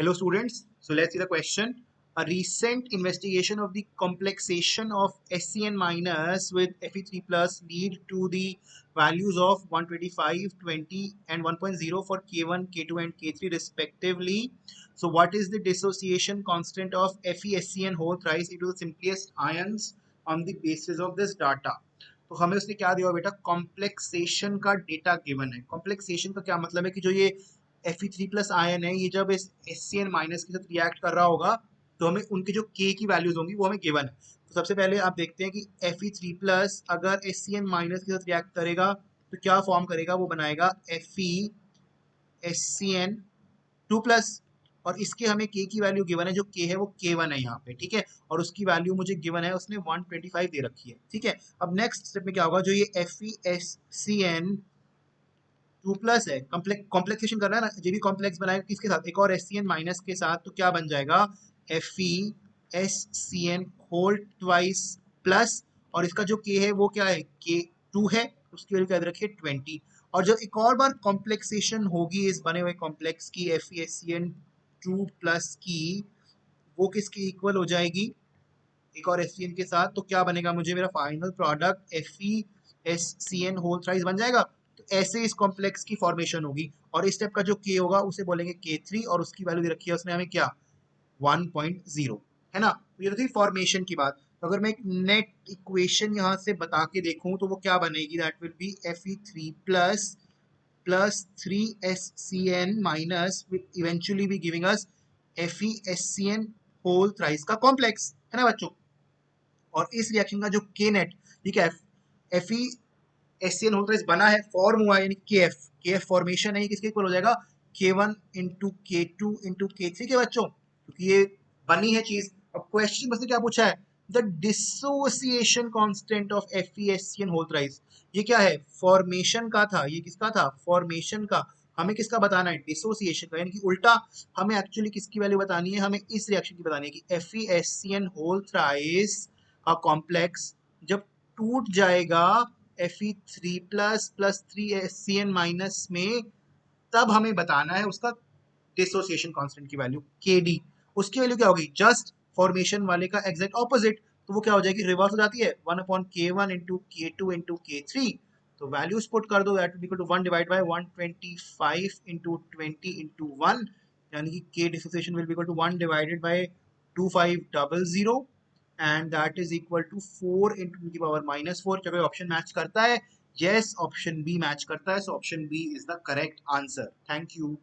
Hello students, so let's see the question. A recent investigation of the complexation of SCN minus with Fe3 plus lead to the values of 125, 20 and 1.0 for K1, K2 and K3 respectively. So what is the dissociation constant of FeSCN whole thrice into the simplest ions on the basis of this data? तो हमें उसने क्या दिया बेटा, complexation का data given है। Complexation का क्या मतलब है कि जो ये Fe3 प्लस आयन है, ये जब इस SCN माइनस के साथ रिएक्ट कर रहा होगा तो हमें उनके जो K की वैल्यूज होंगी वो हमें गिवन है। तो सबसे पहले आप देखते हैं कि Fe3 प्लस अगर SCN माइनस के साथ रिएक्ट करेगा तो क्या फॉर्म करेगा, वो बनाएगा FeSCN2 प्लस, और इसके हमें K की वैल्यू गिवन है, जो K है वो K1 है यहाँ पे, ठीक है। और उसकी वैल्यू मुझे गिवन है, उसने 125 दे रखी है, ठीक है। अब नेक्स्ट स्टेप में क्या होगा, जो ये FeSCN 2 प्लस है, कॉम्प्लेक्सेशन करना है ना, ये भी कॉम्प्लेक्स बनाएगा किसके साथ, एक और SCN माइनस के साथ, तो क्या बन जाएगा FeSCN होल ट्वाइस प्लस, और इसका जो K है वो क्या है, K2 है, उसकी वैल्यू याद रखिए 20। और जब एक और बार कॉम्प्लेक्सेशन होगी इस बने हुए कॉम्प्लेक्स की FeSCN 2 प्लस की, वो किसके इक्वल हो जाएगी, एक और SCN के साथ, तो क्या बनेगा, मुझे मेरा final product FeSCN whole thrice बन जाएगा। तो ऐसे इस कॉम्प्लेक्स की फॉर्मेशन होगी, और इस स्टेप का जो K होगा उसे बोलेंगे K3, और उसकी वैल्यू दे रखी है उसने हमें क्या, 1.0, है ना। तो ये तो थी फॉर्मेशन की बात। तो अगर मैं एक नेट इक्वेशन यहाँ से बता के देखूं तो वो क्या बनेगी, that will be Fe3 plus plus 3SCN minus will eventually be giving us FeSCN whole thrice का कॉम्प्लेक्स, है ना बच्चों। और इस रिएक्शन का जो के नेट, ठीक है, F E SCN whole thrice बना है, फॉर्म हुआ है, यानी के एफ फॉर्मेशन है, ये किसके इक्वल हो जाएगा, K1 into K2 into K3 के बच्चों, क्योंकि ये बनी है चीज। अब क्वेश्चन बस क्या पूछा है, the dissociation constant of FeSCN whole thrice, ये क्या है, फॉर्मेशन का था, ये किसका था, फॉर्मेशन का। हमें किसका बताना है, डिसोसिएशन का, यानी कि उल्टा हमें एक्चुअली किसकी वैल्यू बतानी है, हमें इस रिएक्शन की बतानी है कि FeSCN होल थ्राइस का कॉम्प्लेक्स जब टूट जाएगा Fe3 plus plus 3SCN minus में, तब हमें बताना है उसका डिसोसिएशन कांस्टेंट की वैल्यू Kd। उसकी वैल्यू क्या होगी, जस्ट फॉर्मेशन वाले का एग्जैक्ट ऑपोजिट, तो वो क्या हो जाएगी, रिवर्स हो जाती है, 1/K1 into K2 into K3। तो वैल्यूज पुट कर दो, that will equal to 1 divide by 125 into 20 into 1, यानी कि K dissociation will be equal to 1 divided by 2500, and that is equal to 4 into की पावर -4। क्या कोई ऑप्शन मैच करता है, यस, ऑप्शन बी मैच करता है, so option B is the correct answer. Thank you.